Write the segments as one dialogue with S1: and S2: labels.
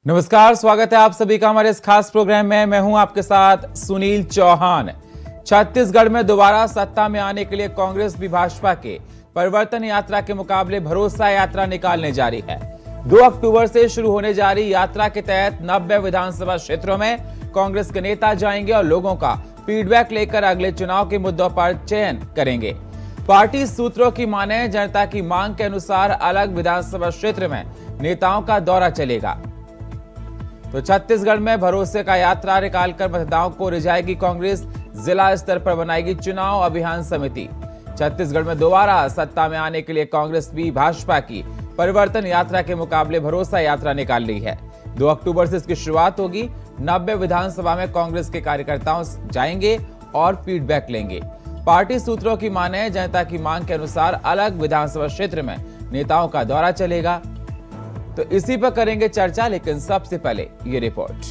S1: नमस्कार, स्वागत है आप सभी का हमारे इस खास प्रोग्राम में। मैं हूं आपके साथ सुनील चौहान। छत्तीसगढ़ में दोबारा सत्ता में आने के लिए कांग्रेस भी भाजपा के परिवर्तन यात्रा के मुकाबले भरोसा यात्रा निकालने जा रही है। 2 अक्टूबर से शुरू होने जा रही यात्रा के तहत 90 विधानसभा क्षेत्रों में कांग्रेस के नेता जाएंगे और लोगों का फीडबैक लेकर अगले चुनाव के मुद्दों पर चयन करेंगे। पार्टी सूत्रों की माने जनता की मांग के अनुसार अलग विधानसभा क्षेत्र में नेताओं का दौरा चलेगा। तो छत्तीसगढ़ में भरोसे का यात्रा निकालकर मतदाताओं को रिझाएगी कांग्रेस। जिला स्तर पर बनाएगी चुनाव अभियान समिति। छत्तीसगढ़ में दोबारा सत्ता में आने के लिए कांग्रेस भी भाजपा की परिवर्तन यात्रा के मुकाबले भरोसा यात्रा निकाल रही है। 2 अक्टूबर से इसकी शुरुआत होगी। 90 विधानसभा में कांग्रेस के कार्यकर्ताओं जाएंगे और फीडबैक लेंगे। पार्टी सूत्रों की माने जनता की मांग के अनुसार अलग विधानसभा क्षेत्र में नेताओं का दौरा चलेगा। तो इसी पर करेंगे चर्चा, लेकिन सबसे पहले ये रिपोर्ट।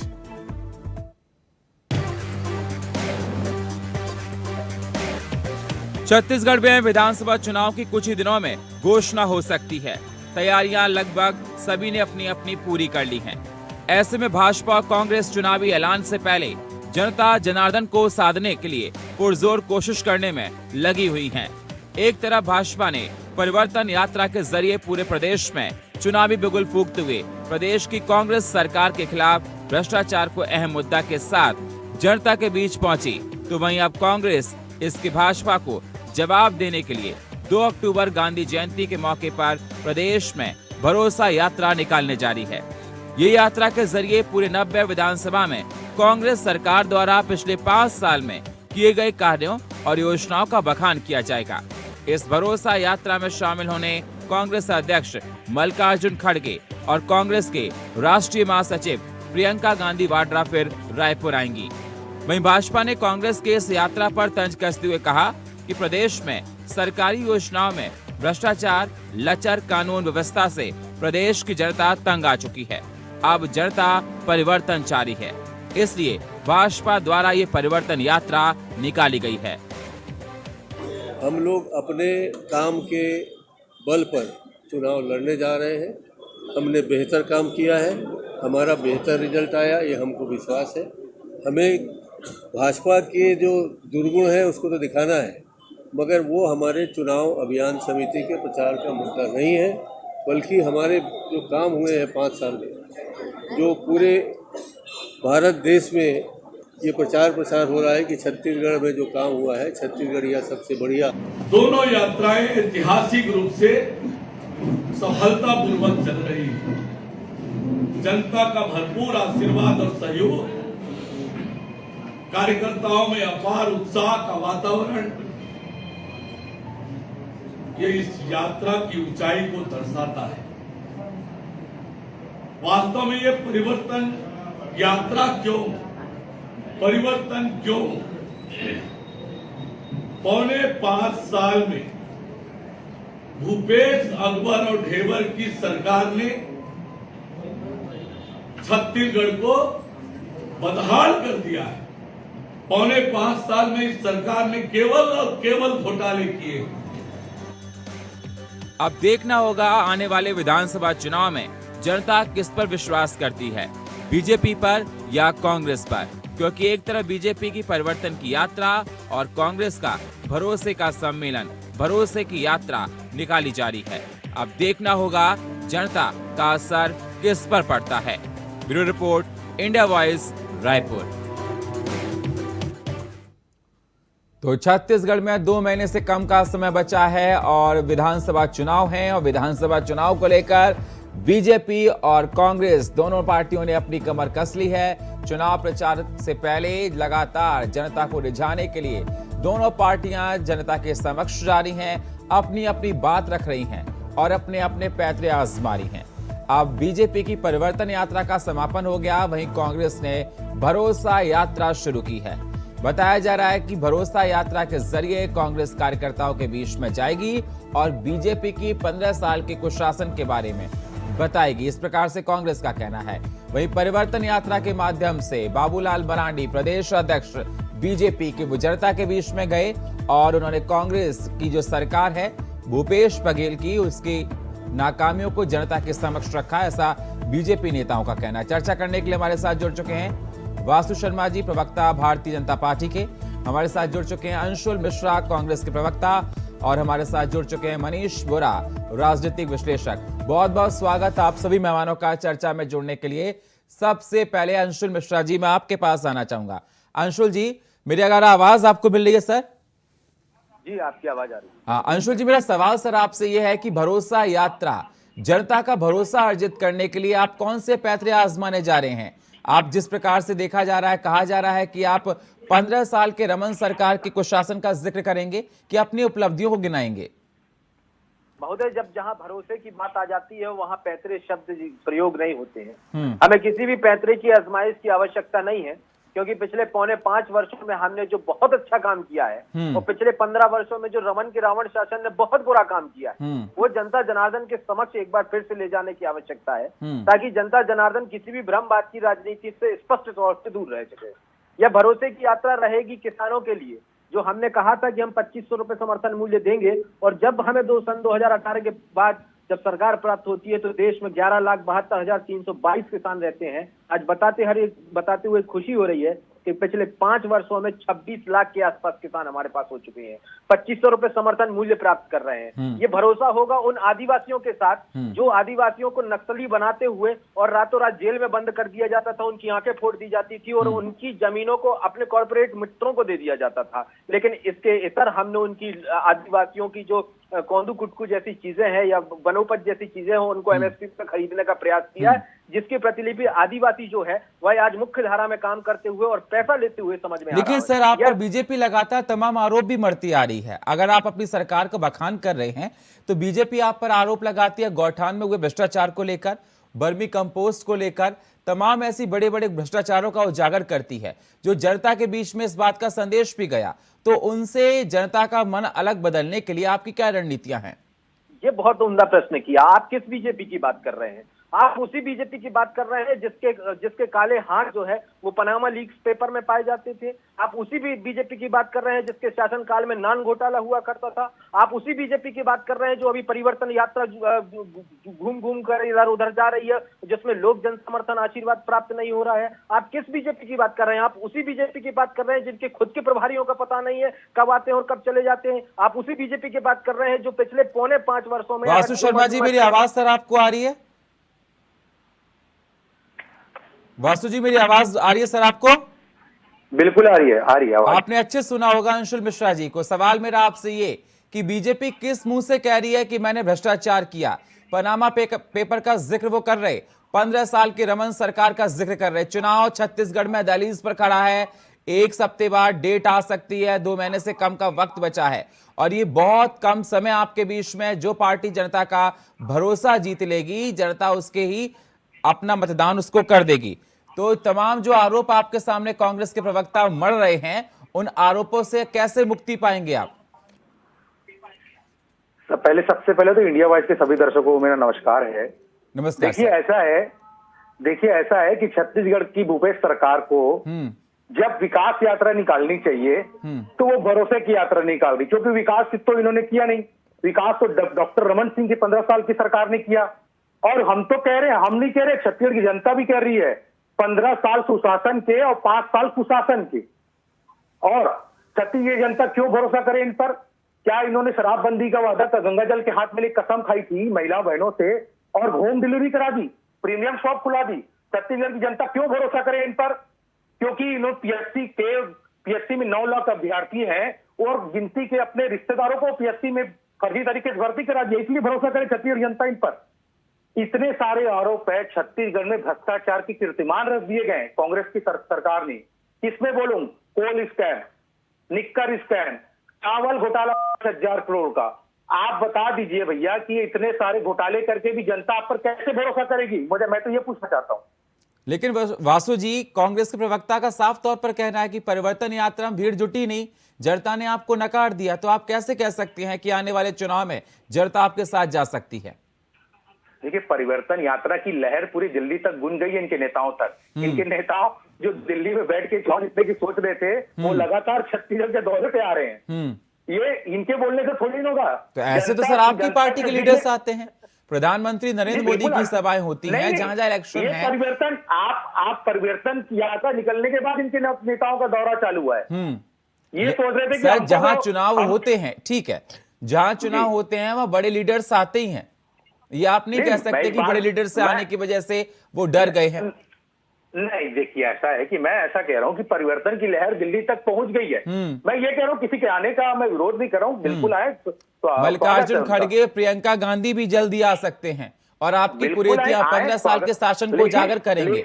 S1: छत्तीसगढ़ में विधानसभा चुनाव की कुछ ही दिनों में घोषणा हो सकती है। तैयारियां लगभग सभी ने अपनी अपनी पूरी कर ली हैं। ऐसे में भाजपा और कांग्रेस चुनावी ऐलान से पहले जनता जनार्दन को साधने के लिए पुरजोर कोशिश करने में लगी हुई हैं। एक तरफ भाजपा ने परिवर्तन यात्रा के जरिए पूरे प्रदेश में चुनावी बिगुल फूंकते हुए प्रदेश की कांग्रेस सरकार के खिलाफ भ्रष्टाचार को अहम मुद्दा के साथ जनता के बीच पहुंची, तो वहीं अब कांग्रेस इसके भाजपा को जवाब देने के लिए 2 अक्टूबर गांधी जयंती के मौके पर प्रदेश में भरोसा यात्रा निकालने जा रही है। ये यात्रा के जरिए पूरे 90 विधानसभा में कांग्रेस सरकार द्वारा पिछले 5 साल में किए गए कार्यों और योजनाओं का बखान किया जाएगा। इस भरोसा यात्रा में शामिल होने कांग्रेस अध्यक्ष मल्लिकार्जुन खड़गे और कांग्रेस के राष्ट्रीय महासचिव प्रियंका गांधी वाड्रा फिर रायपुर आएंगी। वहीं भाजपा ने कांग्रेस के इस यात्रा पर तंज कसते हुए कहा कि प्रदेश में सरकारी योजनाओं में भ्रष्टाचार, लचर कानून व्यवस्था से प्रदेश की जनता तंग आ चुकी है। अब जनता परिवर्तन चाह रही है, इसलिए भाजपा द्वारा ये परिवर्तन यात्रा निकाली गई है।
S2: हम लोग अपने काम के बल पर चुनाव लड़ने जा रहे हैं। हमने बेहतर काम किया है, हमारा बेहतर रिजल्ट आया, ये हमको विश्वास है। हमें भाजपा के जो दुर्गुण है उसको तो दिखाना है, मगर वो हमारे चुनाव अभियान समिति के प्रचार का मुद्दा नहीं है, बल्कि हमारे जो काम हुए हैं 5 साल में, जो पूरे भारत देश में ये प्रचार हो रहा है कि छत्तीसगढ़ में जो काम हुआ है, छत्तीसगढ़ यह सबसे बढ़िया।
S3: दोनों यात्राएं ऐतिहासिक रूप से सफलतापूर्वक चल रही है। जनता का भरपूर आशीर्वाद और सहयोग, कार्यकर्ताओं में अपार उत्साह का वातावरण, ये इस यात्रा की ऊंचाई को दर्शाता है। वास्तव में ये परिवर्तन यात्रा क्यों, परिवर्तन क्यों? पौने 5 साल में भूपेश अकबर और ढेबर की सरकार ने छत्तीसगढ़ को बदहाल कर दिया है। पौने 5 साल में इस सरकार ने केवल और केवल घोटाले किए।
S1: अब देखना होगा आने वाले विधानसभा चुनाव में जनता किस पर विश्वास करती है, बीजेपी पर या कांग्रेस पर, क्योंकि एक तरफ बीजेपी की परिवर्तन की यात्रा और कांग्रेस का भरोसे का सम्मेलन, भरोसे की यात्रा निकाली जा रही है। अब देखना होगा जनता का असर किस पर पड़ता है। Bureau report, India voice, Raipur. तो छत्तीसगढ़ में 2 महीने से कम का समय बचा है और विधानसभा चुनाव है, और विधानसभा चुनाव को लेकर बीजेपी और कांग्रेस दोनों पार्टियों ने अपनी कमर कस ली है। चुनाव प्रचार से पहले लगातार जनता को रिझाने के लिए दोनों पार्टियां जनता के समक्ष जा रही हैं, अपनी अपनी बात रख रही हैं और अपने अपने पैतरे आजमा रही हैं। अब बीजेपी की परिवर्तन यात्रा का समापन हो गया, वहीं कांग्रेस ने भरोसा यात्रा शुरू की है। बताया जा रहा है कि भरोसा यात्रा के जरिए कांग्रेस कार्यकर्ताओं के बीच में जाएगी और बीजेपी की 15 साल के कुशासन के बारे में बताएगी, इस प्रकार से कांग्रेस का कहना है। वहीं परिवर्तन यात्रा के माध्यम से बाबूलाल मरांडी प्रदेश अध्यक्ष बीजेपी की जनता के बीच में गए और उन्होंने कांग्रेस की जो सरकार है भूपेश बघेल की, उसकी नाकामियों को जनता के समक्ष रखा, ऐसा बीजेपी नेताओं का कहना है। चर्चा करने के लिए हमारे साथ जुड़ चुके हैं वासु शर्मा जी, प्रवक्ता भारतीय जनता पार्टी के। हमारे साथ जुड़ चुके हैं अंशुल मिश्रा, कांग्रेस के प्रवक्ता, और हमारे साथ जुड़ चुके हैं मनीष बोरा, राजनीतिक विश्लेषक। बहुत बहुत स्वागत आप सभी मेहमानों का चर्चा में जुड़ने के लिए। सबसे पहले अंशुल मिश्रा जी, मैं आपके पास आना चाहूंगा। अंशुल जी, मेरी अगर आवाज आपको मिल रही है सर?
S4: जी, आपकी आवाज आ रही है।
S1: हाँ अंशुल जी, मेरा सवाल सर आपसे यह है कि भरोसा यात्रा, जनता का भरोसा अर्जित करने के लिए आप कौन से पैतरे आजमाने जा रहे हैं? आप जिस प्रकार से देखा जा रहा है, कहा जा रहा है कि आप 15 साल के रमन सरकार के कुशासन का जिक्र करेंगे कि अपनी उपलब्धियों को गिनाएंगे?
S4: महोदय, जब जहां भरोसे की बात आ जाती है वहां पैतरे शब्द प्रयोग नहीं होते हैं। हमें किसी भी पैतरे की आजमाइश की आवश्यकता नहीं है, क्योंकि पिछले 4.5 वर्षों में हमने जो बहुत अच्छा काम किया है और पिछले 15 वर्षों में जो रमन के रावण शासन ने बहुत बुरा काम किया है, वो जनता जनार्दन के समक्ष एक बार फिर से ले जाने की आवश्यकता है, ताकि जनता जनार्दन किसी भी भ्रमवाद की राजनीति से स्पष्ट तौर से दूर रह सके। यह भरोसे की यात्रा रहेगी किसानों के लिए, जो हमने कहा था कि हम 2500 रुपए समर्थन मूल्य देंगे, और जब हमें सन 2018 के बाद जब सरकार प्राप्त होती है तो देश में 11,72,322 किसान रहते हैं। आज बताते हुए खुशी हो रही है कि पिछले 5 वर्षों में 26 लाख के आसपास किसान हमारे पास हो चुके हैं, 2500 रुपए समर्थन मूल्य प्राप्त कर रहे हैं। ये भरोसा होगा उन आदिवासियों के साथ जो आदिवासियों को नक्सली बनाते हुए और रातों रात जेल में बंद कर दिया जाता था, उनकी आंखें फोड़ दी जाती थी और उनकी जमीनों को अपने कॉर्पोरेट मित्रों को दे दिया जाता था। लेकिन इसके इतर हमने उनकी आदिवासियों की जो कौंदू कुटकू जैसी चीजें हैं या वनोपज जैसी चीजें हो, उनको एमएसपी पर खरीदने का प्रयास किया है, जिसकी प्रतिलिपि आदिवासी जो है वह आज मुख्य धारा में काम करते हुए और पैसा लेते हुए समझ में आ रहा है।
S1: लेकिन सर, आप पर बीजेपी लगातार तमाम आरोप भी मरती आ रही है। अगर आप अपनी सरकार का बखान कर रहे हैं तो बीजेपी आप पर आरोप लगाती है गौठान में हुए भ्रष्टाचार को लेकर, बर्मी कंपोस्ट को लेकर, तमाम ऐसी बड़े बड़े भ्रष्टाचारों का उजागर करती है, जो जनता के बीच में इस बात का संदेश भी गया। तो उनसे जनता का मन अलग बदलने के लिए आपकी क्या रणनीतियां हैं?
S4: ये बहुत उम्दा प्रश्न किया। आप किस बीजेपी की बात कर रहे हैं? आप उसी बीजेपी की बात कर रहे हैं जिसके काले हाथ जो है वो पनामा लीक्स पेपर में पाए जाते थे। आप उसी भी बीजेपी की बात कर रहे हैं जिसके शासनकाल में नान घोटाला हुआ करता था। आप उसी बीजेपी की बात कर रहे हैं जो अभी परिवर्तन यात्रा घूम घूम कर इधर उधर जा रही है, जिसमें लोक जन समर्थन आशीर्वाद प्राप्त नहीं हो रहा है। आप किस बीजेपी की बात कर रहे हैं? आप उसी बीजेपी की बात कर रहे हैं जिनके खुद के प्रभारियों का पता नहीं है कब आते हैं और कब चले जाते हैं। आप उसी बीजेपी की बात कर रहे हैं जो पिछले 4.5 वर्षों में।
S1: वासु शर्मा जी, मेरी आवाज सर आपको आ रही है? वासु जी, मेरी आवाज आ रही है सर आपको?
S4: बिल्कुल आ रही है आवाज।
S1: आपने अच्छे सुना होगा अंशुल मिश्रा जी को। सवाल मेरा आपसे ये कि बीजेपी किस मुंह से कह रही है कि मैंने भ्रष्टाचार किया? पनामा पेपर का जिक्र वो कर रहे, 15 साल की रमन सरकार का जिक्र कर रहे, चुनाव छत्तीसगढ़ में दहलीज पर खड़ा है, 1 हफ्ते बाद डेट आ सकती है, 2 महीने से कम का वक्त बचा है, और ये बहुत कम समय आपके बीच में। जो पार्टी जनता का भरोसा जीत लेगी, जनता उसके ही अपना मतदान उसको कर देगी। तो तमाम जो आरोप आपके सामने कांग्रेस के प्रवक्ता मढ़ रहे हैं, उन आरोपों से कैसे मुक्ति पाएंगे आप?
S5: सबसे पहले तो इंडिया वाइज के सभी दर्शकों को मेरा नमस्कार है।
S1: नमस्कार।
S5: देखिए ऐसा है कि छत्तीसगढ़ की भूपेश सरकार को जब विकास यात्रा निकालनी चाहिए तो वो भरोसे की यात्रा निकाल रही, क्योंकि विकास तो इन्होंने किया नहीं। विकास तो डॉक्टर रमन सिंह की 15 साल की सरकार ने किया, और हम तो कह रहे हैं, हम नहीं कह रहे, छत्तीसगढ़ की जनता भी कह रही है, 15 साल सुशासन के और 5 साल कुशासन के। और छत्तीसगढ़ की जनता क्यों भरोसा करे इन पर? क्या इन्होंने शराबबंदी का वादा था, गंगा जल के हाथ में एक कसम खाई थी महिला बहनों से और होम डिलीवरी करा दी, प्रीमियम शॉप खुला दी? छत्तीसगढ़ की जनता क्यों भरोसा करे इन पर? क्योंकि इन्होंने पीएससी में 9 लाख अभ्यर्थी हैं और गिनती के अपने रिश्तेदारों को पीएससी में फर्जी तरीके से भर्ती करा दिया, इसलिए भरोसा करे छत्तीसगढ़ जनता इन पर। इतने सारे आरोप है, छत्तीसगढ़ में भ्रष्टाचार की कीर्तिमान रख दिए गए कांग्रेस की सरकार ने। किसमें बोलूं? कोल स्कैम, निक्कर स्कैम, चावल घोटाला 10,000 करोड़ का। आप बता दीजिए भैया कि इतने सारे घोटाले करके भी जनता आप पर कैसे भरोसा करेगी? मैं तो ये पूछना चाहता हूं।
S1: लेकिन वासु जी, कांग्रेस के प्रवक्ता का साफ तौर पर कहना है कि परिवर्तन यात्रा में भीड़ जुटी नहीं, जनता ने आपको नकार दिया। तो आप कैसे कह सकते हैं कि आने वाले चुनाव में जनता आपके साथ जा सकती है?
S5: देखिए, परिवर्तन यात्रा की लहर पूरी दिल्ली तक गुन गई है, इनके नेताओं तक। इनके नेताओं जो दिल्ली में बैठ के चुनाव जीतने की सोच रहे थे, वो लगातार छत्तीसगढ़ के दौरे पे आ रहे हैं। ये इनके बोलने से थोड़ी होगा।
S1: तो ऐसे तो सर आपकी पार्टी के लीडर्स आते हैं, प्रधानमंत्री नरेंद्र मोदी की सभाएं होती हैं, जहां जहां इलेक्शन
S5: ये
S1: है।
S5: परिवर्तन आप परिवर्तन किया था, निकलने के बाद इनके नेताओं का दौरा चालू हुआ है। ये सोच रहे थे कि
S1: सर जहां चुनाव होते हैं, ठीक है, जहां चुनाव होते हैं वहां बड़े लीडर्स आते ही हैं। ये आप नहीं कह सकते कि बड़े लीडर से आने की वजह से वो डर गए हैं।
S5: नहीं, देखिए ऐसा है कि मैं ऐसा कह रहा हूं कि परिवर्तन की लहर दिल्ली तक पहुंच गई है। मैं ये कह रहा हूं किसी के आने का मैं विरोध नहीं कर रहा हूं, बिल्कुल आए तो
S1: मल्लिकार्जुन खड़गे, प्रियंका गांधी भी जल्दी आ सकते हैं और आपकी कुरीतियां 15 साल के शासन को उजागर करेंगे।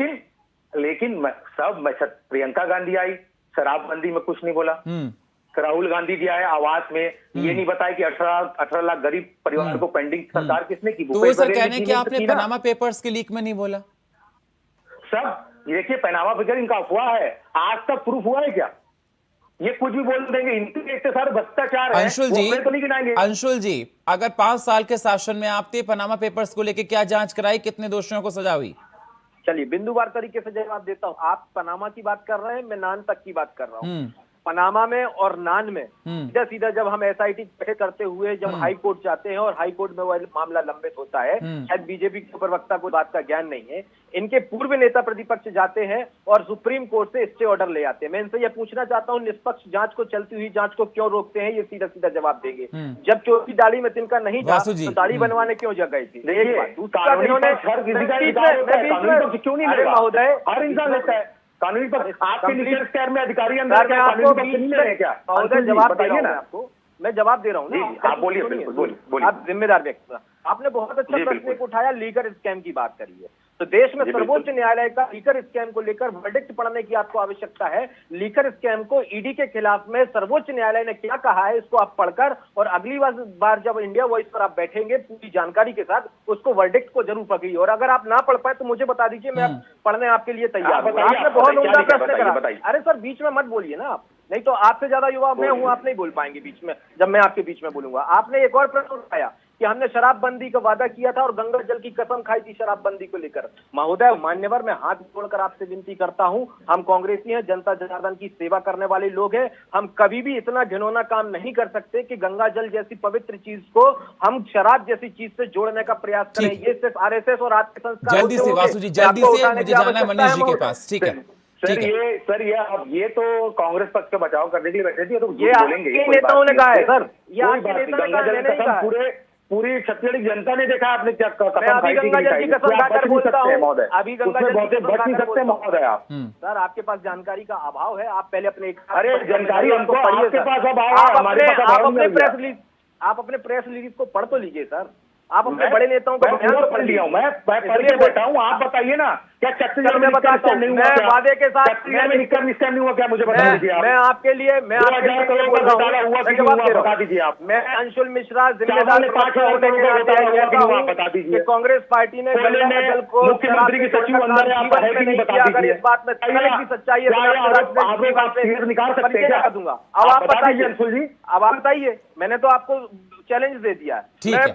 S5: लेकिन प्रियंका गांधी आई, शराबबंदी में कुछ नहीं बोला। राहुल गांधी जी आए आवास में, ये नहीं बताया कि 18 लाख गरीब परिवार को पेंडिंग सरकार किसने की।
S1: तो सर कहने कि आपने पनामा पेपर्स के लीक में नहीं बोला।
S5: सब देखिए, पनामा पेपर इनका अफवाह है, आज तक प्रूफ हुआ है क्या? ये कुछ भी बोल देंगे, इनके इतने सारे भ्रष्टाचार है,
S1: अंशुल जी,
S5: तो नहीं गिनाएंगे।
S1: अंशुल जी, अगर 5 साल के शासन में आपने पनामा पेपर्स को लेकर क्या जांच कराई, कितने दोषियों को सजा हुई?
S4: चलिए बिंदुवार तरीके से जवाब देता हूं। आप पनामा की बात कर रहे हैं, मैं नान तक की बात कर रहा हूं। पनामा में और नान में सीधा सीधा जब हम एसआईटी गठित करते हुए जब हाई कोर्ट जाते हैं और हाई कोर्ट में वह मामला लंबित होता है, शायद बीजेपी के प्रवक्ता को बात का ज्ञान नहीं है, इनके पूर्व नेता प्रतिपक्ष जाते हैं और सुप्रीम कोर्ट से स्टे ऑर्डर ले आते हैं। मैं इनसे यह पूछना चाहता हूं, निष्पक्ष जांच को, चलती हुई जांच को क्यों रोकते हैं? ये सीधा सीधा जवाब देंगे। जब चोटी दाढ़ी में तिनका नहीं था तो दाढ़ी बनवाने क्यों जग गई थी? महोदय,
S5: हर इंसान लेता है कानूनी पर। आपके नीचे स्क्वायर में अधिकारी अंदर क्या कानूनी पर नहीं ले रहे क्या?
S4: जवाब बताइए ना, आपको मैं जवाब दे रहा हूँ ना।
S5: आप बोलिए, बोलिए।
S4: आप जिम्मेदार व्यक्ति, आपने बहुत अच्छा प्रश्न उठाया, लीकर स्कैम की बात करी है। तो देश में सर्वोच्च न्यायालय का लीकर स्कैम को लेकर वर्डिक्ट पढ़ने की आपको आवश्यकता है। लीकर स्कैम को ईडी के खिलाफ में सर्वोच्च न्यायालय ने क्या कहा है, इसको आप पढ़कर और अगली बार जब इंडिया वॉइस पर आप बैठेंगे पूरी जानकारी के साथ, उसको वर्डिक्ट को जरूर पकड़िए। और अगर आप ना पढ़ पाए तो मुझे बता दीजिए, मैं पढ़ने आपके लिए तैयार हूं। आपने बहुत उम्दा प्रश्न करा। अरे सर बीच में मत बोलिए ना आप, नहीं तो आपसे ज्यादा युवा मैं हूं, आप नहीं बोल पाएंगे बीच में जब मैं आपके बीच में बोलूंगा। आपने एक और प्रश्न उठाया कि हमने शराबबंदी का वादा किया था और गंगा जल की कसम खाई थी शराबबंदी को लेकर। महोदय मान्यवर, मैं हाथ जोड़कर आपसे विनती करता हूं, हम कांग्रेसी हैं, जनता जनार्दन की सेवा करने वाले लोग हैं, हम कभी भी इतना घिनौना काम नहीं कर सकते कि गंगा जल जैसी पवित्र चीज को हम शराब जैसी चीज से जोड़ने का प्रयास करें। ये सिर्फ आरएसएस और आपके संस्कार।
S1: जल्दी से वासु जी, जल्दी से मुझे जाना है मनीष जी के पास। ठीक है
S5: सर, अब ये तो कांग्रेस पक्ष का बचाव करने के लिए बैठे थे, तो
S4: ये बोलेंगे नेताओं ने कहा है सर, ये आपके नेता ने कहा,
S5: पूरी छत्तीसगढ़ की जनता ने देखा आपने क्या
S4: मैं अभी गंगा जल की कसम खाकर बोलता हूं महोदय, अभी गंगा जल की कसम खाकर
S5: सकते महोदय आप।
S4: सर आपके पास जानकारी का अभाव है, आप पहले अपने
S5: अरे जानकारी हमको आपके पास अभाव है, हमारे पास
S4: आप अपने प्रेस रिलीज को पढ़ तो लीजिए सर। आप अपने बड़े नेताओं का बयान तो पढ़ लिया हूं, मैं पढ़ के बैठा हूं। आप बताइए ना, क्या छत्तीसगढ़ में बताता हूं, मैं वादे के साथ निष्कर्म नहीं हुआ क्या? मुझे बता दीजिए आप। मैं आपके लिए मैं बता दीजिए आप। मैं अंशुल मिश्रा, जिम्मेदार बता दीजिए। कांग्रेस पार्टी ने मुख्यमंत्री की सचिव अंदर अगर इस बात में सच्चाई निकाल सकते हैं क्या? दूंगा। अब आप बताइए अंशुल जी, अब आप बताइए। मैंने तो आपको चैलेंज दे दिया।
S1: ठीक है,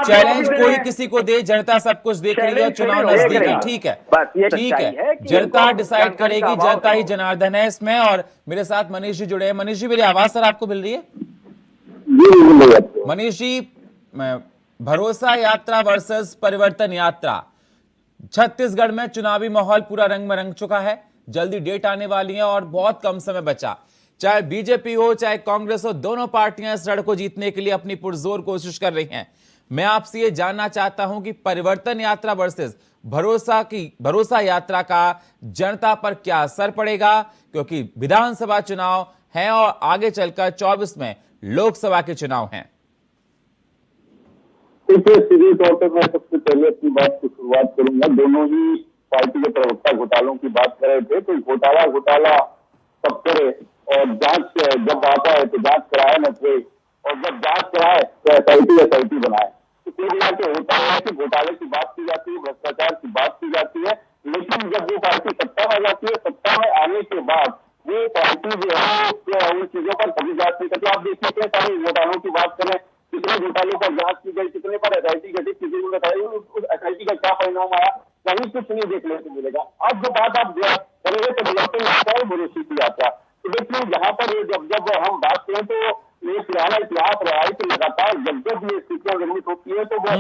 S1: चैलेंज कोई किसी को दे, जनता सब कुछ देख रही है, चुनाव नजदीक है। ठीक है, ठीक है, जनता डिसाइड करेगी, जनता ही जनार्दन है इसमें। और मेरे साथ मनीष जी जुड़े हैं। मनीष जी, मेरी आवाज सर आपको मिल रही है? मनीष जी, भरोसा यात्रा वर्सेस परिवर्तन यात्रा, छत्तीसगढ़ में चुनावी माहौल पूरा रंग में रंग चुका है। जल्दी डेट आने वाली है और बहुत कम समय बचा। चाहे बीजेपी हो चाहे कांग्रेस हो, दोनों पार्टियां इस रण को जीतने के लिए अपनी पुरजोर कोशिश कर रही हैं। मैं आपसे ये जानना चाहता हूं कि परिवर्तन यात्रा वर्सेस भरोसा यात्रा का जनता पर क्या असर पड़ेगा, क्योंकि विधानसभा चुनाव है और आगे चलकर 24 में लोकसभा के चुनाव हैं।
S6: सीधे तौर पर मैं सबसे पहले अपनी बात की शुरुआत करूंगा। दोनों ही पार्टी के प्रवक्ता घोटालों की बात कर रहे थे, तो घोटाला सब करे और जांच जब आता है तो जांच कराए न कोई, और जब जांच कराए तो एसआईटी बनाए। तो कुल मिला के होता है कि घोटाले की बात की जाती है, भ्रष्टाचार की बात की जाती है, लेकिन जब वो पार्टी सत्ता में जाती है, सत्ता में आने के बाद वो पार्टी जो है उन चीजों पर कभी जांच नहीं करती। आप देखिए कितने सारे घोटालों की बात करें, कितने घोटालों पर जांच की गई, कितने पर एसआईटी गठित, किसी को बताया उस एसआईटी का क्या परिणाम आया, कहीं कुछ नहीं देखने को मिलेगा। अब जो बात आप करेंगे तो परिवर्तन यात्रा और भरोसे की यात्रा, तो देखिए यहाँ पर जब हम बात करें तो ये पुराना इतिहास रहा है कि लगातार जब जब ये स्थितियां निर्मित होती है तो वो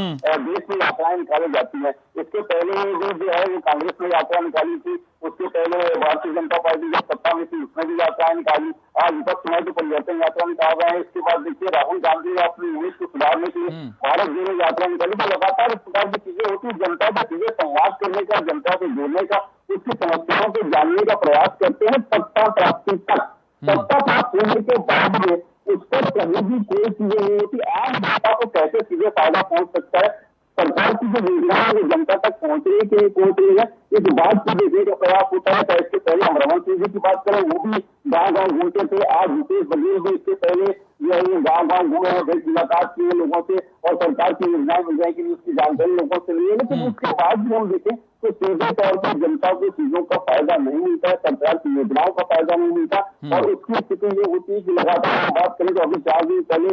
S6: देश में यात्राएं निकाली जाती है। इसके पहले जो है वो कांग्रेस ने यात्रा निकाली थी, उसके पहले भारतीय जनता पार्टी जब सत्ता में थी उसने भी यात्राएं निकाली, आज विपक्ष में तो परिवर्तन यात्रा निकाल रहे हैं। इसके बाद देखिए राहुल गांधी ने अपनी इमेज को सुधारने के लिए भारत जोड़ो यात्रा निकाली। तो लगातार इस प्रकार की चीजें होती है, जनता से चीजें संवाद करने का, जनता से जोड़ने का, उसकी समस्याओं को जानने का प्रयास करते हैं सत्ता प्राप्ति तक। सत्ता प्राप्त होने के बाद में उस पर कभी भी कोई चीजें नहीं होती। आम जनता को कैसे सीधे फायदा पहुंच सकता है, सरकार की जो योजनाएं वो जनता तक पहुंच रही है, इस बात को देखने का प्रयास होता है। तो इसके पहले हम रमन सिंह जी की बात करें, वो भी गाँव-गाँव घूमते थे। आज भूपेश बघेल भी इसके पहले गाँव-गाँव घूमे हैं, मुलाकात किए लोगों से और सरकार की योजनाएं मिल जाएगी उसकी जानकारी लोगों से ली है। लेकिन उसके बाद भी हम देखें तो सीधे तौर पर जनता को चीजों का फायदा नहीं मिलता है, सरकार की योजनाओं का फायदा नहीं मिलता। और उसकी स्थिति ये होती है कि लगातार हम बात करें तो अभी 4 दिन पहले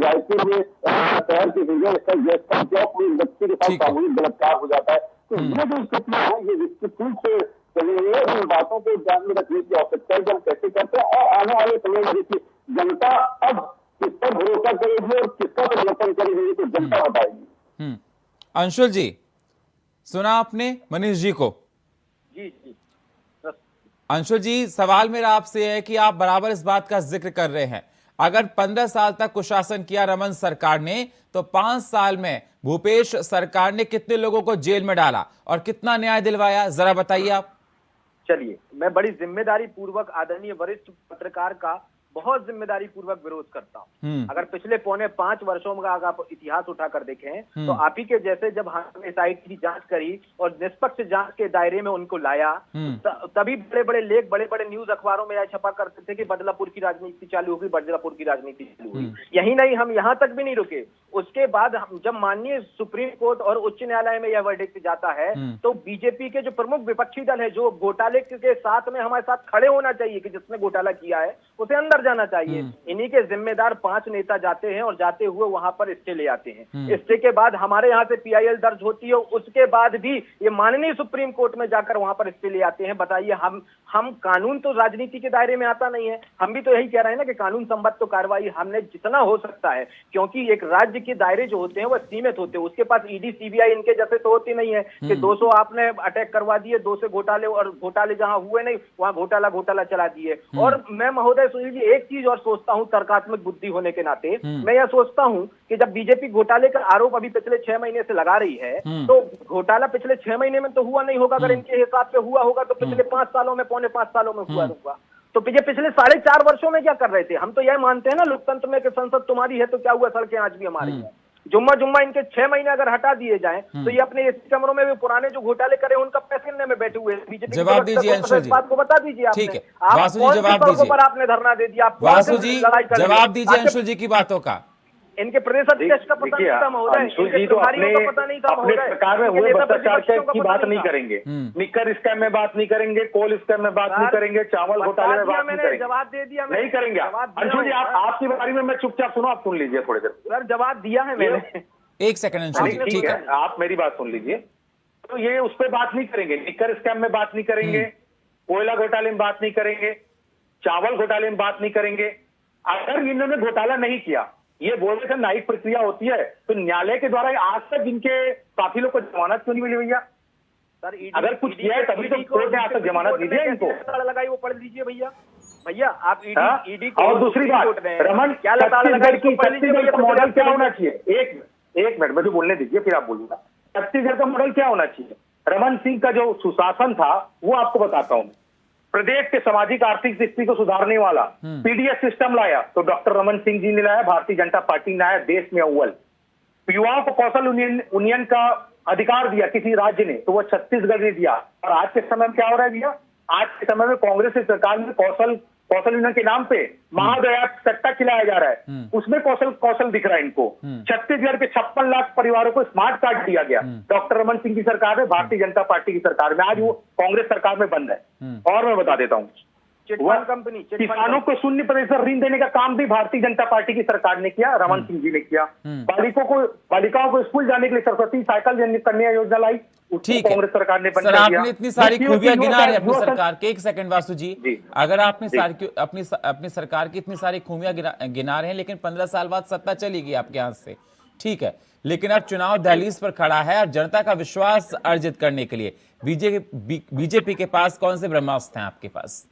S6: रायपुर में शहर के गेस्ट चौक में बच्चे के साथ सामूहिक बलात्कार हो जाता है। तो ये जो स्थितियां है ये विस्तृत रूप से चली हुई है। इन बातों को ध्यान में रखने की आवश्यकता है कि हम कैसे करते हैं और आने वाले समय में देखिए जनता अब किस पर भरोसा करेगी और किसका समर्थन करेगी तो जनता बताएगी।
S1: अंशुल जी, सुना आपने मनीष जी को?
S4: जी।
S1: अंशुल जी, सवाल मेरा आपसे है कि आप बराबर इस बात का जिक्र कर रहे हैं, अगर 15 साल तक कुशासन किया रमन सरकार ने तो 5 साल में भूपेश सरकार ने कितने लोगों को जेल में डाला और कितना न्याय दिलवाया, जरा बताइए आप।
S4: चलिए, मैं बड़ी जिम्मेदारी पूर्वक आदरणीय वरिष्ठ पत्रकार का बहुत जिम्मेदारी पूर्वक विरोध करता हूँ। अगर पिछले 4.5 वर्षों में अगर आप इतिहास उठाकर देखें तो आप ही के जैसे जब हमने साइट की जांच करी और निष्पक्ष जांच के दायरे में उनको लाया तभी बड़े बड़े लेख, बड़े बड़े न्यूज अखबारों में छपा करते थे कि बदलापुर की राजनीति चालू होगी, बदलापुर की राजनीति चालू हुई। यही नहीं, हम यहाँ तक भी नहीं रुके। उसके बाद जब माननीय सुप्रीम कोर्ट और उच्च न्यायालय में यह वर्डिक्ट जाता है तो बीजेपी के जो प्रमुख विपक्षी दल है, जो घोटाले के साथ में हमारे साथ खड़े होना चाहिए कि जिसने घोटाला किया है उसे अंदर जाना चाहिए, इन्हीं के जिम्मेदार 5 नेता जाते हैं और जाते हुए वहां पर स्टे ले आते हैं। स्टे के बाद हमारे यहाँ से PIL दर्ज होती है, उसके बाद भी ये माननीय सुप्रीम कोर्ट में जाकर वहां पर स्टे ले आते हैं। बताइए, हम कानून तो राजनीति के दायरे में आता नहीं है। हम भी तो यही कह रहे हैं ना कि कानून संबद्ध तो कार्रवाई हमने जितना हो सकता है, क्योंकि एक राज्य के दायरे जो होते हैं वो सीमित होते हैं। उसके पास ED CBI इनके जैसे तो होती नहीं है कि 200 आपने अटैक करवा दिए, 2 से घोटाले, और घोटाले जहां हुए नहीं वहां घोटाला चला दिए। और मैं महोदय सुनील जी एक चीज और सोचता हूं, तर्कात्मक बुद्धि होने के नाते मैं यह सोचता हूं कि जब बीजेपी घोटाले का आरोप अभी पिछले 6 महीने से लगा रही है तो घोटाला पिछले 6 महीने में तो हुआ नहीं होगा। अगर इनके हिसाब से हुआ होगा तो पिछले 5 सालों में, 4.5 सालों में हुआ होगा। तो पिछले 4.5 वर्षों में क्या कर रहे थे? हम तो यह मानते हैं ना लोकतंत्र में कि संसद तुम्हारी है तो क्या हुआ, सड़कें आज भी हमारी है। जुम्मा इनके 6 महीने अगर हटा दिए जाएं तो ये अपने एसी कमरों में भी पुराने जो घोटाले करे उनका पैसे लेने में बैठे हुए हैं। बीजेपी
S1: जवाब दीजिए अंशुल जी,
S4: बात को बता दीजिए आपने।
S1: ठीक है, वासु जी जवाब दीजिए।
S4: पर आपने धरना दे दिया,
S1: वासु जी जवाब दीजिए अंशुल जी की बातों का।
S4: इनके प्रदेश अध्यक्ष का पता नहीं था महोदय,
S5: अंशुल जी तो अपने सरकार में हुए भ्रष्टाचार की बात नहीं करेंगे, निकर स्कैम में बात नहीं करेंगे, कोल स्कैम में बात नहीं करेंगे, चावल घोटाले में बात नहीं करेंगे।
S4: जवाब दे दिया,
S5: नहीं करेंगे अंशुल जी। आपकी बारी में मैं चुपचाप सुनो, आप सुन लीजिए थोड़ी देर।
S4: सर जवाब दिया है मैंने।
S1: 1 सेकंड अंशुल जी, ठीक है,
S5: आप मेरी बात सुन लीजिए। तो ये उस पर बात नहीं करेंगे, निकर स्कैम में बात नहीं करेंगे, कोयला घोटाले में बात नहीं करेंगे, चावल घोटाले में बात नहीं करेंगे। अगर इन्होंने घोटाला नहीं किया, ये बोल रहे थे न्यायिक प्रक्रिया होती है, तो न्यायालय के द्वारा आज तक इनके काफी लोग को जमानत क्यों नहीं मिली भैया?
S4: सर
S5: अगर कुछ किया है तभी तो कोर्ट ने आज तक जमानत दी है इनको।
S4: लगाई वो पढ़ लीजिए भैया आप ईडी
S5: और दूसरी बात, रमन
S4: क्या
S5: छत्तीसगढ़ का मॉडल क्या होना चाहिए? एक मिनट मुझे बोलने दीजिए फिर आप बोलिएगा। छत्तीसगढ़ का मॉडल क्या होना चाहिए? रमन सिंह का जो सुशासन था वो आपको बताता हूं। प्रदेश के सामाजिक आर्थिक स्थिति को सुधारने वाला PDS सिस्टम लाया तो डॉक्टर रमन सिंह जी ने लाया, भारतीय जनता पार्टी ने लाया, देश में अव्वल। युवाओं को कौशल यूनियन का अधिकार दिया किसी राज्य ने तो वो छत्तीसगढ़ ने दिया। और आज के समय में क्या हो रहा है भैया? आज के समय में कांग्रेस की सरकार में कौशल यूनियन के नाम पे महादया सट्टा खिलाया जा रहा है, उसमें कौशल दिख रहा है इनको। छत्तीसगढ़ के 56 लाख परिवारों को स्मार्ट कार्ड दिया गया डॉक्टर रमन सिंह की सरकार में, भारतीय जनता पार्टी की सरकार में। आज वो कांग्रेस सरकार में बंद है। और मैं बता देता हूँ,
S4: चिटफंड कंपनी,
S5: किसानों को 0% ऋण देने का काम भी भारतीय जनता पार्टी की सरकार ने किया, रमन सिंह जी ने किया। बालिकाओं को स्कूल जाने के लिए सरस्वती साइकिल कन्या योजना लाई,
S1: ठीक है
S5: कांग्रेस सरकार ने बंद
S1: सर,
S5: कर
S1: आपने
S5: दिया।
S1: इतनी सारी खूबियां गिना रहे हैं अपनी
S5: जो
S1: सरकार के। एक सेकंड वासु जी, अगर आपने अपनी सरकार की इतनी सारी खूबियां गिना रहे हैं, लेकिन 15 साल बाद सत्ता चली गई आपके हाथ से, ठीक है, लेकिन अब चुनाव दहलीज पर खड़ा है और जनता का विश्वास अर्जित करने के लिए बीजेपी के पास कौन से ब्रह्मास्त्र हैं आपके पास?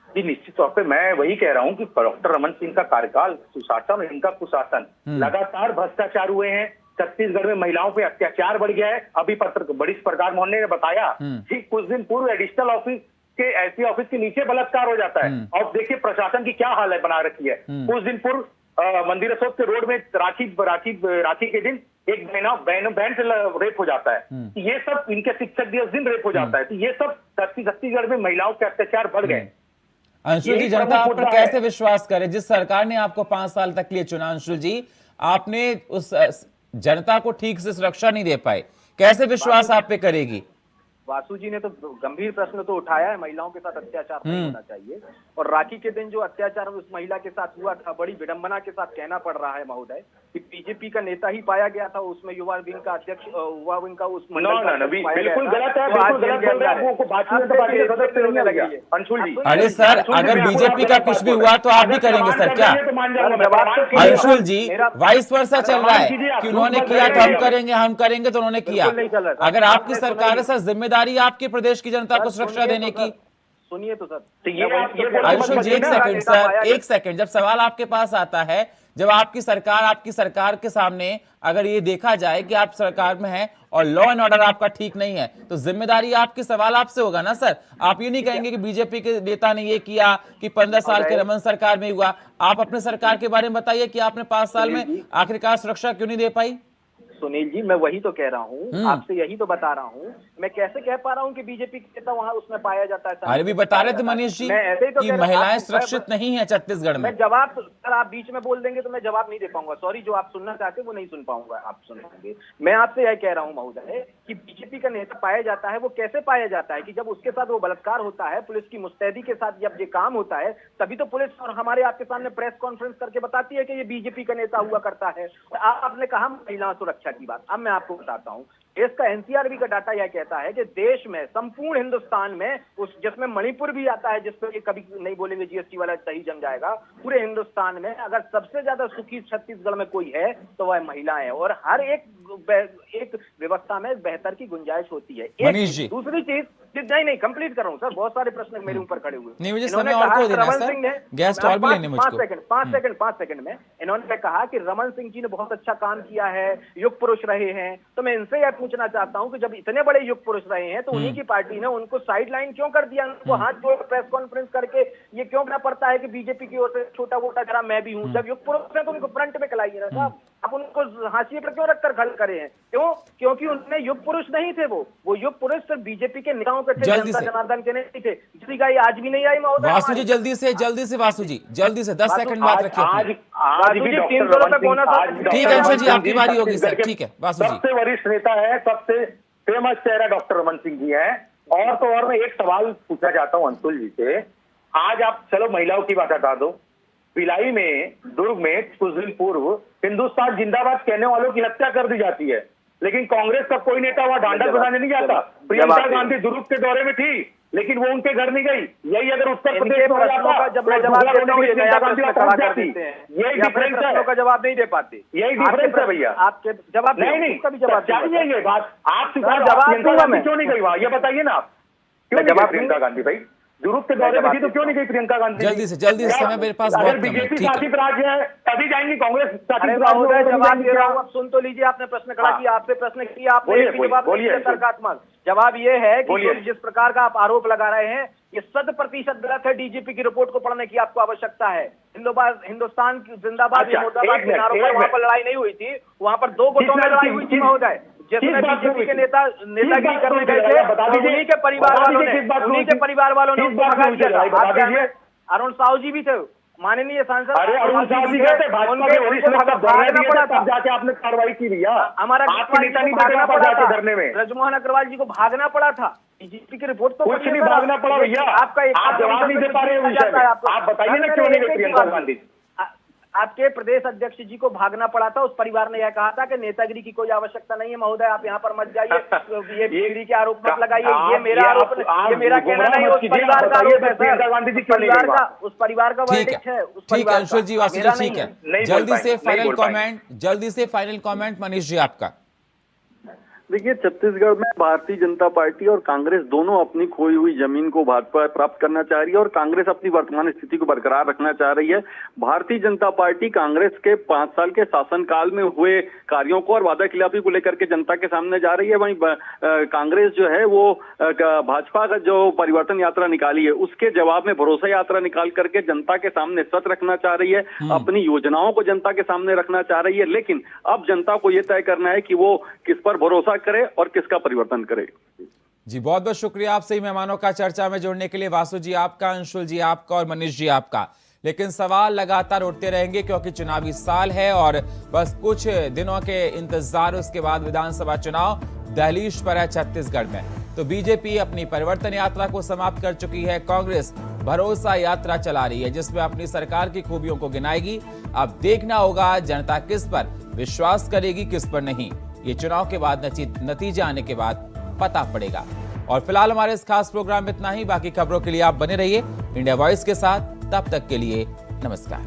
S5: जी निश्चित तौर पे मैं वही कह रहा हूं कि डॉक्टर रमन सिंह का कार्यकाल सुशासन, इनका कुशासन, लगातार भ्रष्टाचार हुए हैं। छत्तीसगढ़ में महिलाओं पे अत्याचार बढ़ गया है। अभी बड़ी पत्रकार मोहन ने बताया कि कुछ दिन पूर्व एडिशनल ऑफिस के एसपी ऑफिस के नीचे बलात्कार हो जाता है। और देखिए प्रशासन की क्या हालत बना रखी है। कुछ दिन पूर्व मंदिर अशोक के रोड में राखी के दिन एक बहन से रेप हो जाता है। ये सब इनके शिक्षक दिवस दिन रेप हो जाता है। तो ये सब छत्तीसगढ़ में महिलाओं के अत्याचार बढ़ गए।
S1: अंशुल जी, जनता आप पर कैसे विश्वास करे? जिस सरकार ने आपको 5 साल तक लिए चुना, अंशुल जी, आपने उस जनता को ठीक से सुरक्षा नहीं दे पाए, कैसे विश्वास आप पे करेगी?
S4: वासु जी ने तो गंभीर प्रश्न तो उठाया है, महिलाओं के साथ अत्याचार नहीं होना चाहिए। और राखी के दिन जो अत्याचार उस महिला के साथ हुआ था, बड़ी विडंबना के साथ कहना पड़ रहा है महोदय कि बीजेपी का नेता ही पाया गया था, उसमें युवा विंग का अध्यक्ष, युवा विंग का उस
S5: बिल्कुल गलत है, अंशुल जी।
S1: अरे सर, अगर बीजेपी का कुछ भी हुआ तो आप भी करेंगे सर क्या? अंशुल जी, वाइस वर्सा चल रहा है कि उन्होंने किया तो हम करेंगे तो उन्होंने किया। अगर आपकी सरकार है सर, जिम्मेदारी आपकी प्रदेश की जनता को सुरक्षा देने की।
S4: सुनिए तो सर,
S1: अंशुल जी, एक सेकंड सर, एक सेकंड। जब सवाल आपके पास आता है, जब आपकी सरकार के सामने अगर ये देखा जाए कि आप सरकार में हैं और लॉ एंड ऑर्डर आपका ठीक नहीं है, तो जिम्मेदारी आपकी, सवाल आपसे होगा ना सर। आप ये नहीं कहेंगे कि बीजेपी के नेता ने ये किया, कि 15 साल के रमन सरकार में हुआ। आप अपने सरकार के बारे में बताइए कि आपने 5 साल में आखिरकार सुरक्षा क्यों नहीं दे पाई?
S4: सुनील जी, मैं वही तो कह रहा हूँ, आपसे यही तो बता रहा हूँ। मैं कैसे कह पा रहा हूँ कि बीजेपी के नेता वहाँ उसमें पाया जाता है?
S1: अरे भी बता रहे थे मनीष जी कि महिलाएं सुरक्षित नहीं है छत्तीसगढ़ में।
S4: जवाब सर आप बीच में बोल देंगे तो मैं जवाब नहीं दे पाऊंगा। सॉरी, जो आप सुनना चाहते हैं वो नहीं सुन पाऊंगा, आप सुन पाएंगे। मैं आपसे यह कह रहा हूँ महोदय कि बीजेपी का नेता पाया जाता है। वो कैसे पाया जाता है? कि जब उसके साथ वो बलात्कार होता है, पुलिस की मुस्तैदी के साथ जब ये काम होता है, तभी तो पुलिस और हमारे आपके सामने प्रेस कॉन्फ्रेंस करके बताती है कि ये बीजेपी का नेता हुआ करता है। आपने कहा महिला सुरक्षा की बात, अब मैं आपको बताता हूं। देश का एनसीआरबी का डाटा यह कहता है कि देश में, संपूर्ण हिंदुस्तान में, उस जिसमें मणिपुर भी आता है, जिस पर कभी नहीं बोलेंगे जीएसटी वाला सही जम जाएगा, पूरे हिंदुस्तान में अगर सबसे ज्यादा सुखी छत्तीसगढ़ में कोई है तो वह महिलाएं। और हर एक व्यवस्था में बेहतर की गुंजाइश होती है। दूसरी चीज, नहीं कंप्लीट कर रहा हूं सर, बहुत सारे प्रश्न मेरे ऊपर खड़े हुए।
S1: इन्होंने कहा रमन सिंह ने,
S4: 5 सेकंड में इन्होंने कहा कि रमन सिंह जी ने बहुत अच्छा काम किया है, युग पुरुष रहे हैं। तो मैं इनसे यह पूछना चाहता हूं कि जब इतने बड़े युग पुरुष रहे हैं तो उन्हीं की पार्टी ने उनको साइड लाइन क्यों कर दिया? उनको हाथ जोड़ प्रेस कॉन्फ्रेंस करके ये क्यों कहना पड़ता है कि बीजेपी की ओर से छोटा मोटा जरा मैं भी हूं? जब युग पुरुष है तो उनको फ्रंट में खिलाइए ना साहब। आप उनको हाशिए पर क्यों रखकर खड़े करे हैं? क्यों? क्योंकि उनमें युग पुरुष नहीं थे। वो युग पुरुष सिर्फ बीजेपी के नेताओं के थे, जनता जनार्दन के नहीं थे। जिसकी गाय आज भी नहीं आई महोदय।
S1: वासु जी जल्दी से वासु जी, जल्दी से 10 सेकंड बात रखिए।
S5: आज भी 300 रुपए बोनस।
S1: ठीक है अंशुल जी, आपकी बारी होगी सर। ठीक है वासु जी।
S5: सबसे वरिष्ठ नेता है, सबसे फेमस चेहरा डॉक्टर रमन सिंह जी हैं। और तो और मैं एक सवाल पूछना चाहता हूं अंशुल जी से। आज आप चलो महिलाओं की बात हटा दो, भिलाई में, दुर्ग में कुछ दिन पूर्व हिंदुस्तान जिंदाबाद कहने वालों की हत्या कर दी जाती है, लेकिन कांग्रेस का कोई नेता वहां डांडा बजाने नहीं जाता। प्रियंका गांधी दुर्ग के दौरे में थी, लेकिन वो उनके घर नहीं गई। यही अगर उत्तर प्रदेश में हो जाता, जब मैं जवाब देता हूं, प्रियंका गांधी पहुंच जाती। यही डिफरेंस है,
S4: का जवाब नहीं दे पाते।
S5: यही डिफरेंस है भैया।
S4: आपके जवाब
S5: नहीं चाहिए ये बात। आप
S4: जवाब
S5: क्यों नहीं गई वहां, ये बताइए ना आप क्यों नहीं गई प्रियंका गांधी? भाई दुर्ग के दौरे में थी तो क्यों नहीं गई प्रियंका गांधी?
S1: जल्दी से समय मेरे पास बहुत कम है।
S5: बीजेपी शासित राज्य है तभी जाएंगी, कांग्रेस
S4: शासित राज्य जवाब दे रहा हूं। आप सुन तो लीजिए, आपने प्रश्न खड़ा किया, आपसे प्रश्न किया, आपने तर्कात्मक जवाब ये है कि जिस प्रकार का आप आरोप लगा रहे हैं ये 100% गलत है। डीजीपी की रिपोर्ट को पढ़ने की आपको आवश्यकता है। हिंदुस्तान जिंदाबाद, मुर्दाबाद के नारों पर वहां पर लड़ाई नहीं हुई थी, वहां पर 2 गुटों में लड़ाई हुई थी महोदय। जिसमें बीजेपी के नेतागिरी करने गए थे, उन्हीं के परिवार वालों ने उनको भगा दिया था। अरुण साहू जी भी थे, माननीय सांसद
S5: अरे अरुण साहब जी कहते भाजपा के वरिष्ठ नेता भागना पड़ा तब जाके आपने कार्रवाई की भैया।
S4: हमारा
S5: आपके नेता नहीं भागना पड़ा था धरने में।
S4: ब्रजमोहन अग्रवाल जी को भागना पड़ा था। बीजेपी की रिपोर्ट तो
S5: कुछ नहीं भागना पड़ा भैया।
S4: आपका
S5: आप जवाब नहीं दे पा रहे हैं विषय में। आप बताइए ना क्यों नहीं गई प्रियंका गांधी।
S4: आपके प्रदेश अध्यक्ष जी को भागना पड़ा था। उस परिवार ने यह कहा था कि नेतागिरी की कोई आवश्यकता नहीं है महोदय, आप यहाँ पर मत जाइए, ये गिरी के आरोप मत लगाइए, ये मेरा आरोप, ये मेरा कहना नहीं, उस परिवार का आरोप है सर। उस परिवार का वर्डिक्ट है।
S1: ठीक है अंशुल जी, वासु जी ठीक है। जल्दी से फाइनल कमेंट मनीष जी आपका।
S7: देखिए, छत्तीसगढ़ में भारतीय जनता पार्टी और कांग्रेस दोनों अपनी खोई हुई जमीन को भाजपा प्राप्त करना चाह रही है और कांग्रेस अपनी वर्तमान स्थिति को बरकरार रखना चाह रही है। भारतीय जनता पार्टी कांग्रेस के 5 साल के शासनकाल में हुए कार्यों को और वादाखिलाफी को लेकर के जनता के सामने जा रही है। वहीं कांग्रेस जो है वो भाजपा का जो परिवर्तन यात्रा निकाली है उसके जवाब में भरोसा यात्रा निकाल करके जनता के सामने सच रखना चाह रही है, अपनी योजनाओं को जनता के सामने रखना चाह रही है। लेकिन अब जनता को यह तय करना है कि वो किस पर भरोसा करे और किसका परिवर्तन करे।
S1: जी बहुत बहुत शुक्रिया आप सही मेहमानों का चर्चा में जुड़ने के लिए। वासु जी आपका, अंशुल जी आपका और मनीष जी आपका। लेकिन सवाल लगातार उठते रहेंगे क्योंकि चुनावी साल है और बस कुछ दिनों के इंतजार, उसके बाद विधानसभा चुनाव दहलीज पर है छत्तीसगढ़ में। तो बीजेपी अपनी परिवर्तन यात्रा को समाप्त कर चुकी है, कांग्रेस भरोसा यात्रा चला रही है जिसमें अपनी सरकार की खूबियों को गिनाएगी। अब देखना होगा जनता किस पर विश्वास करेगी, किस पर नहीं। ये चुनाव के बाद नतीजे आने के बाद पता पड़ेगा। और फिलहाल हमारे इस खास प्रोग्राम में इतना ही। बाकी खबरों के लिए आप बने रहिए इंडिया वॉइस के साथ। तब तक के लिए नमस्कार।